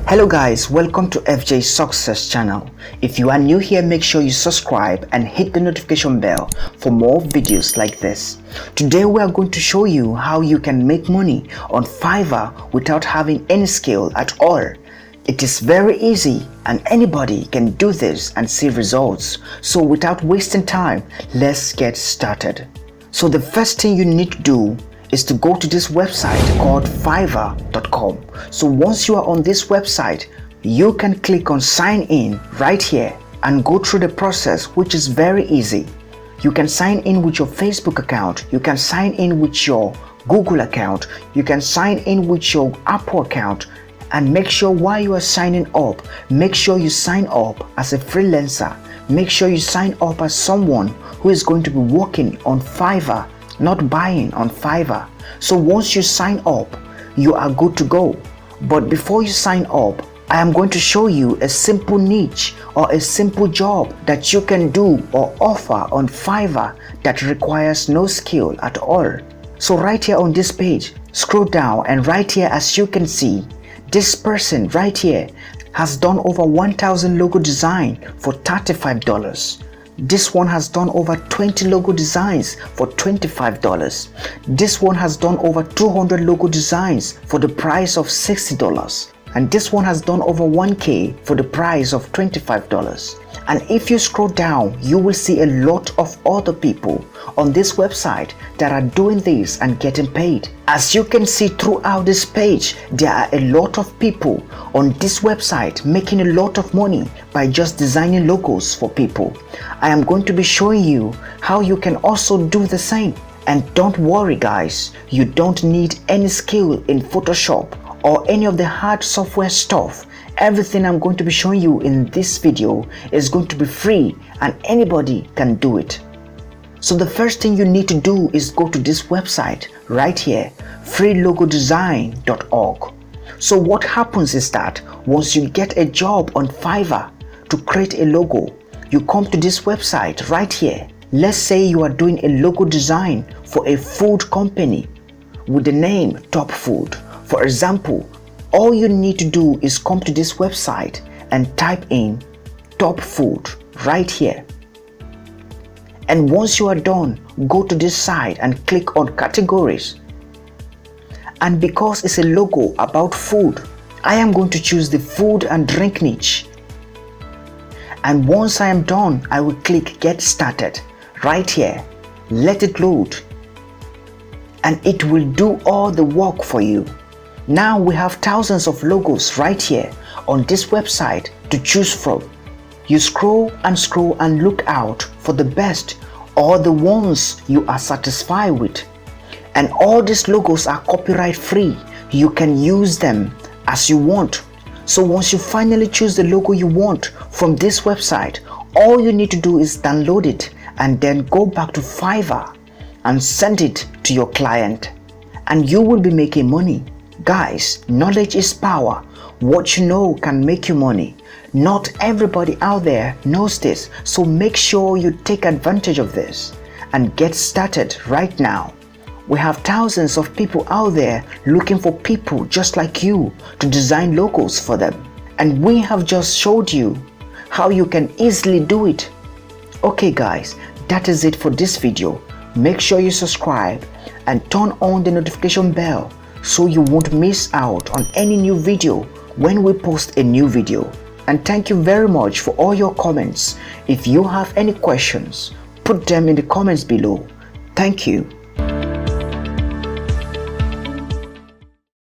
Hello guys, welcome to FJ Success channel. If you are new here, make sure you subscribe and hit the notification bell for more videos like this. Today we are going to show you how you can make money on Fiverr without having any skill at all. It is very easy and anybody can do this and see results. So without wasting time, let's get started. So the first thing you need to do is to go to this website called Fiverr.com. So once you are on this website, you can click on sign in right here and go through the process, which is very easy. You can sign in with your Facebook account, you can sign in with your Google account, you can sign in with your Apple account, and make sure while you are signing up, make sure you sign up as a freelancer. Make sure you sign up as someone who is going to be working on Fiverr, not buying on Fiverr. So once you sign up, you are good to go. But before you sign up, I am going to show you a simple niche or a simple job that you can do or offer on Fiverr that requires no skill at all. So right here on this page, scroll down, and right here, as you can see, this person right here has done over 1,000 logo design for $35. This one has done over 20 logo designs for $25. This one has done over 200 logo designs for the price of $60. And this one has done over 1K for the price of $25. And if you scroll down, you will see a lot of other people on this website that are doing this and getting paid. As you can see throughout this page, there are a lot of people on this website making a lot of money by just designing logos for people. I am going to be showing you how you can also do the same. And don't worry guys, you don't need any skill in Photoshop or any of the hard software stuff. Everything I'm going to be showing you in this video is going to be free and anybody can do it. So the first thing you need to do is go to this website right here, freelogodesign.org. So what happens is that once you get a job on Fiverr to create a logo, you come to this website right here. Let's say you are doing a logo design for a food company with the name Top Food. For example, all you need to do is come to this website and type in Top Food right here. And once you are done, go to this side and click on categories. And because it's a logo about food, I am going to choose the food and drink niche. And once I am done, I will click get started right here. Let it load. And it will do all the work for you. Now we have thousands of logos right here on this website to choose from. You scroll and look out for the best or the ones you are satisfied with. And all these logos are copyright free. You can use them as you want. So once you finally choose the logo you want from this website, all you need to do is download it and then go back to Fiverr and send it to your client. And you will be making money. Guys, knowledge is power. What you know can make you money. Not everybody out there knows this, so make sure you take advantage of this and get started right now. We have thousands of people out there looking for people just like you to design logos for them. And we have just showed you how you can easily do it. Okay guys, that is it for this video. Make sure you subscribe and turn on the notification bell so you won't miss out on any new video when we post a new video. And thank you very much for all your comments. If you have any questions, put them in the comments below. Thank you.